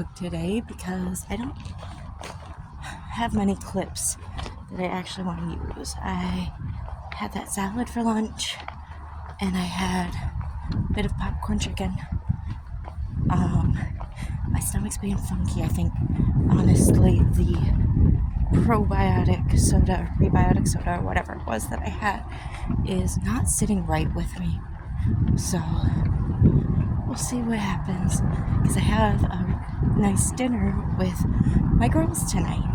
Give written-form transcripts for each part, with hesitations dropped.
vlog today because I don't have many clips that I actually want to use. I had that salad for lunch and I had a bit of popcorn chicken. My stomach's being funky. I think, honestly, the probiotic soda, prebiotic soda, or whatever it was that I had is not sitting right with me. So we'll see what happens because I have a nice dinner with my girls tonight.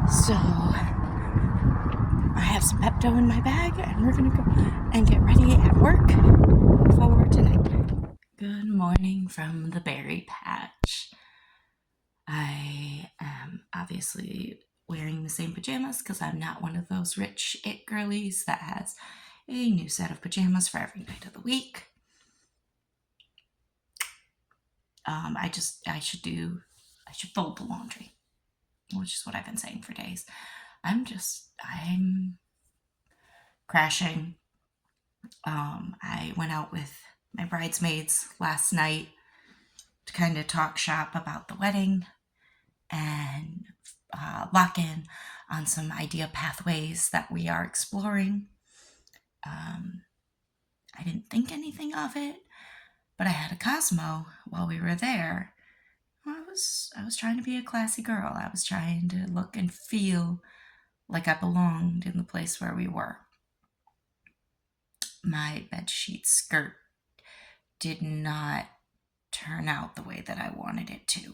So I have some Pepto in my bag and we're gonna go and get ready at work for tonight. Good morning from the berry patch. I am obviously wearing the same pajamas because I'm not one of those rich it girlies that has a new set of pajamas for every night of the week. I should fold the laundry, which is what I've been saying for days. I'm crashing. I went out with my bridesmaids last night to kind of talk shop about the wedding and lock in on some idea pathways that we are exploring. I didn't think anything of it, but I had a Cosmo while we were there. I was trying to be a classy girl. I was trying to look and feel like I belonged in the place where we were. My bedsheet skirt did not turn out the way that I wanted it to.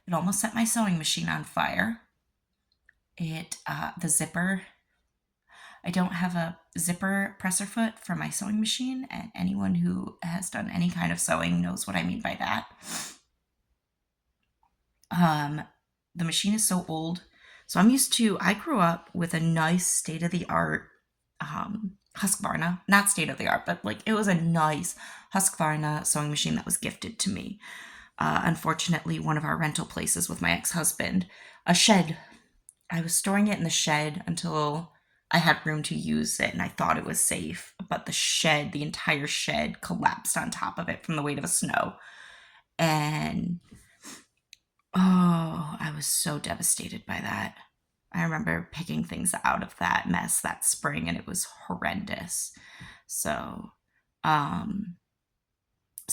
It almost set my sewing machine on fire. The zipper, I don't have a zipper presser foot for my sewing machine, and anyone who has done any kind of sewing knows what I mean by that. The machine is so old. So I grew up with a nice state-of-the-art Husqvarna, not state-of-the-art, but it was a nice Husqvarna sewing machine that was gifted to me. Unfortunately, one of our rental places with my ex-husband, a shed. I was storing it in the shed until I had room to use it and I thought it was safe, but the entire shed collapsed on top of it from the weight of the snow. And I was so devastated by that. I remember picking things out of that mess that spring and it was horrendous. So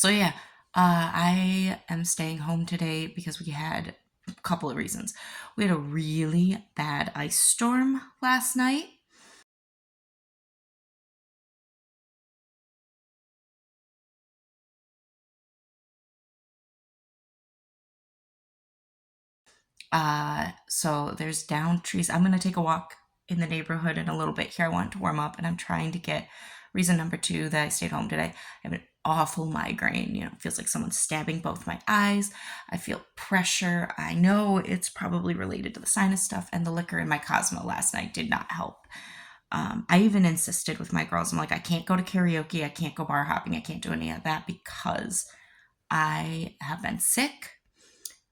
yeah, I am staying home today because we had a couple of reasons. We had a really bad ice storm last night. So there's downed trees. I'm going to take a walk in the neighborhood in a little bit here. I want to warm up and I'm trying to get reason number 2 that I stayed home today. I have an awful migraine. It feels like someone's stabbing both my eyes. I feel pressure. I know it's probably related to the sinus stuff, and the liquor in my Cosmo last night did not help. I even insisted with my girls. I'm like, I can't go to karaoke. I can't go bar hopping. I can't do any of that because I have been sick.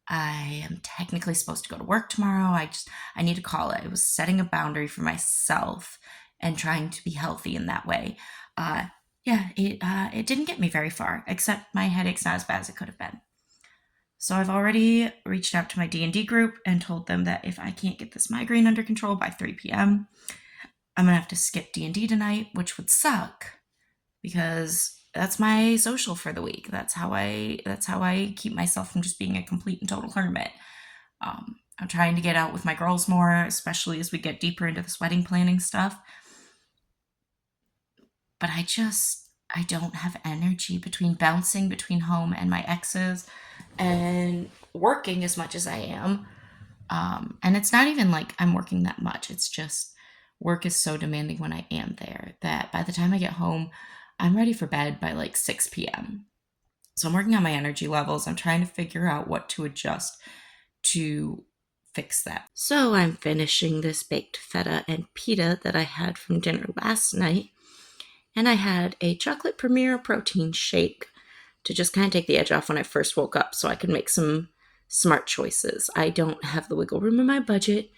I am technically supposed to go to work tomorrow. I need to call it. I was setting a boundary for myself and trying to be healthy in that way. It didn't get me very far, except my headache's not as bad as it could have been. So I've already reached out to my D&D group and told them that if I can't get this migraine under control by 3 p.m., I'm going to have to skip D&D tonight, which would suck because that's my social for the week. That's how I keep myself from just being a complete and total hermit. I'm trying to get out with my girls more, especially as we get deeper into this wedding planning stuff. But I don't have energy between bouncing between home and my exes and working as much as I am. And it's not even like I'm working that much. It's just work is so demanding when I am there that by the time I get home, I'm ready for bed by 6 p.m. So I'm working on my energy levels. I'm trying to figure out what to adjust to fix that. So I'm finishing this baked feta and pita that I had from dinner last night. And I had a chocolate Premier protein shake to just kind of take the edge off when I first woke up so I could make some smart choices. I don't have the wiggle room in my budget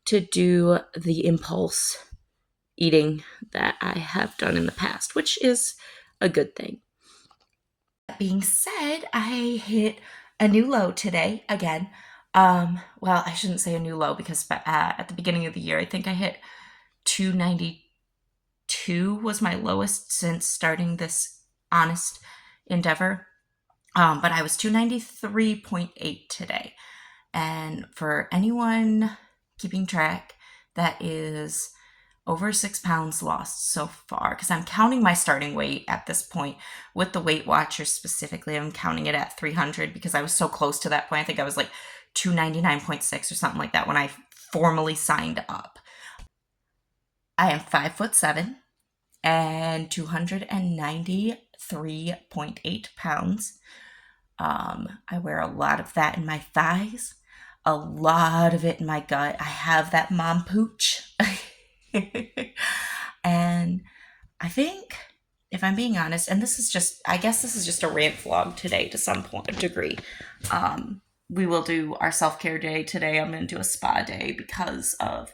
to do the impulse eating that I have done in the past, which is a good thing. That being said, I hit a new low today again. Well, I shouldn't say a new low because at the beginning of the year, I think I hit 292 was my lowest since starting this honest endeavor. But I was 293.8 today. And for anyone keeping track, that is over 6 pounds lost so far, because I'm counting my starting weight at this point with the Weight Watchers specifically. I'm counting it at 300 because I was so close to that point. I think I was like 299.6 or something like that when I formally signed up. I am 5'7" and 293.8 pounds. I wear a lot of that in my thighs, a lot of it in my gut. I have that mom pooch. And I think, if I'm being honest, and I guess this is just a rant vlog today to some degree. We will do our self-care day today. I'm going to do a spa day because of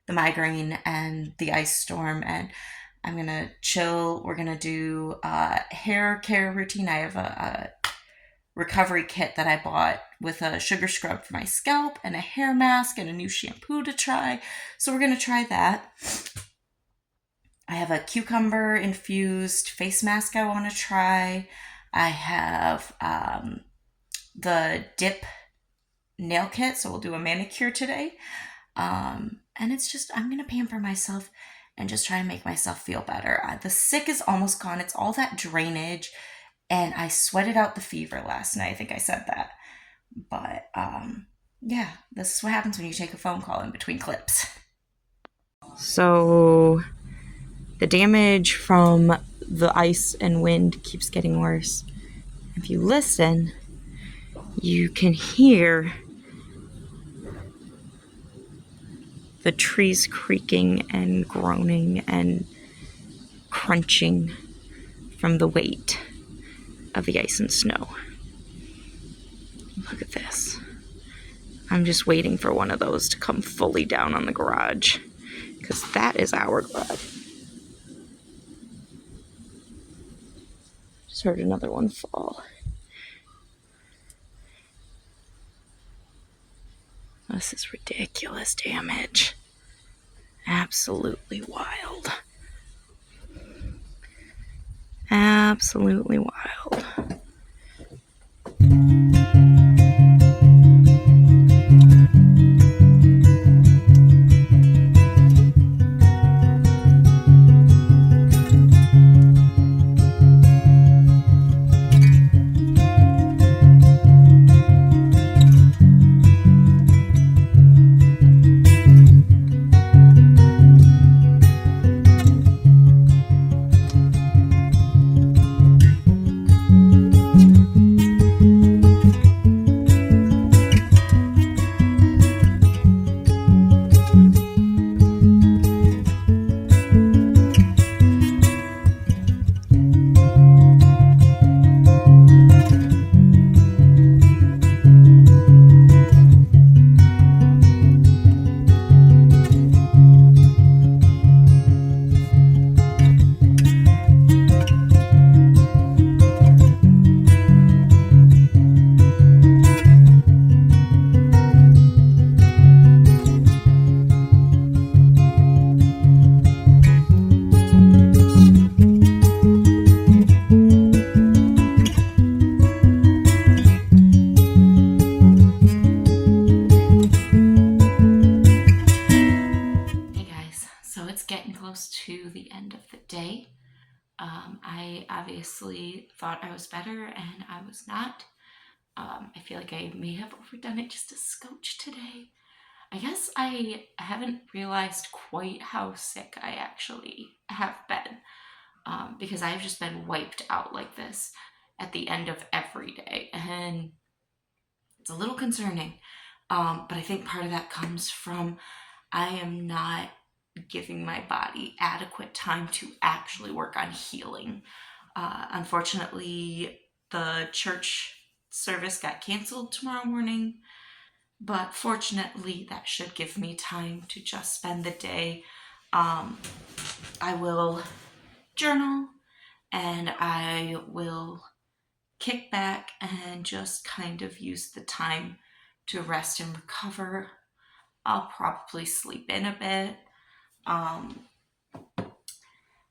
the migraine and the ice storm, and I'm going to chill. We're going to do a hair care routine. I have a recovery kit that I bought with a sugar scrub for my scalp and a hair mask and a new shampoo to try. So we're going to try that. I have a cucumber infused face mask I want to try. I have the Dip nail kit, so we'll do a manicure today. And it's just, I'm going to pamper myself and just try to make myself feel better. The sick is almost gone. It's all that drainage, and I sweated out the fever last night. I think I said that. But yeah, this is what happens when you take a phone call in between clips. So the damage from the ice and wind keeps getting worse. If you listen, you can hear the trees creaking and groaning and crunching from the weight of the ice and snow. Look at this. I'm just waiting for one of those to come fully down on the garage, because that is our garage. Just heard another one fall. This is ridiculous damage. Absolutely wild. Absolutely wild. To the end of the day. I obviously thought I was better, and I was not. I feel like I may have overdone it just a scotch today. I guess I haven't realized quite how sick I actually have been, because I've just been wiped out like this at the end of every day, and it's a little concerning. But I think part of that comes from I am not giving my body adequate time to actually work on healing. Unfortunately, the church service got canceled tomorrow morning, but fortunately that should give me time to just spend the day. I will journal, and I will kick back and just kind of use the time to rest and recover. I'll probably sleep in a bit.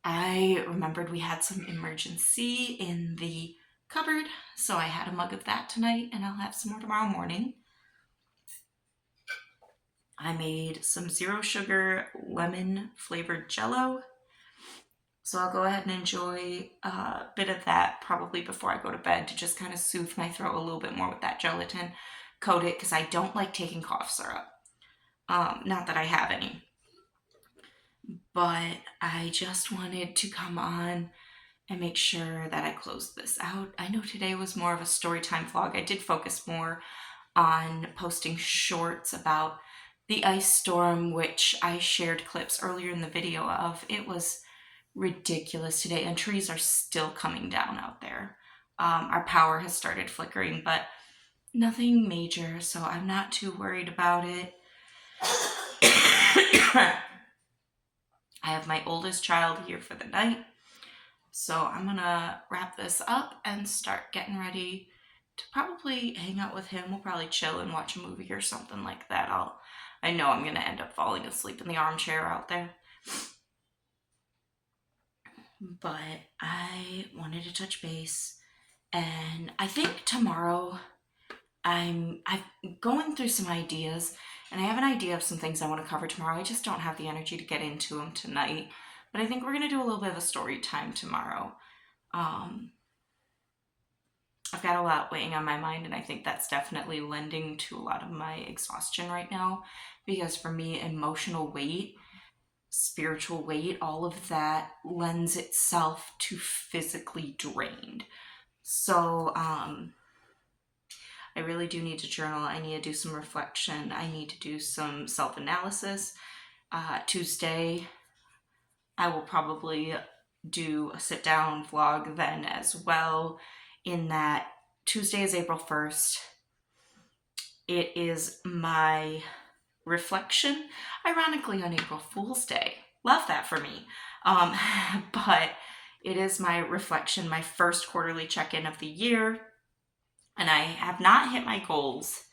I remembered we had some emergency in the cupboard, so I had a mug of that tonight, and I'll have some more tomorrow morning. I made some zero sugar lemon flavored jello. So I'll go ahead and enjoy a bit of that probably before I go to bed to just kind of soothe my throat a little bit more with that gelatin. Coat it because I don't like taking cough syrup. Not that I have any. But I just wanted to come on and make sure that I closed this out. I know today was more of a story time vlog. I did focus more on posting shorts about the ice storm, which I shared clips earlier in the video of. It was ridiculous today, and trees are still coming down out there. Our power has started flickering, but nothing major, so I'm not too worried about it. I have my oldest child here for the night, so I'm gonna wrap this up and start getting ready to probably hang out with him. We'll probably chill and watch a movie or something like that. I know I'm gonna end up falling asleep in the armchair out there. But I wanted to touch base, and I think tomorrow I'm going through some ideas, and I have an idea of some things I want to cover tomorrow. I just don't have the energy to get into them tonight, but I think we're gonna do a little bit of a story time tomorrow. I've got a lot weighing on my mind, and I think that's definitely lending to a lot of my exhaustion right now, because for me, emotional weight, spiritual weight, all of that lends itself to physically drained. So I really do need to journal. I need to do some reflection. I need to do some self-analysis. Tuesday, I will probably do a sit-down vlog then as well, in that Tuesday is April 1st. It is my reflection, ironically on April Fool's Day. Love that for me. But it is my reflection, my first quarterly check-in of the year, and I have not hit my goals.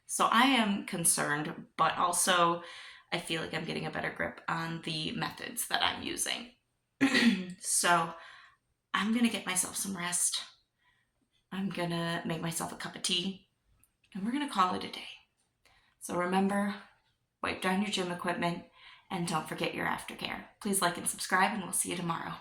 So I am concerned, but also I feel like I'm getting a better grip on the methods that I'm using. So I'm gonna get myself some rest. I'm gonna make myself a cup of tea, and we're gonna call it a day. So remember, wipe down your gym equipment, and don't forget your aftercare. Please like and subscribe, and we'll see you tomorrow.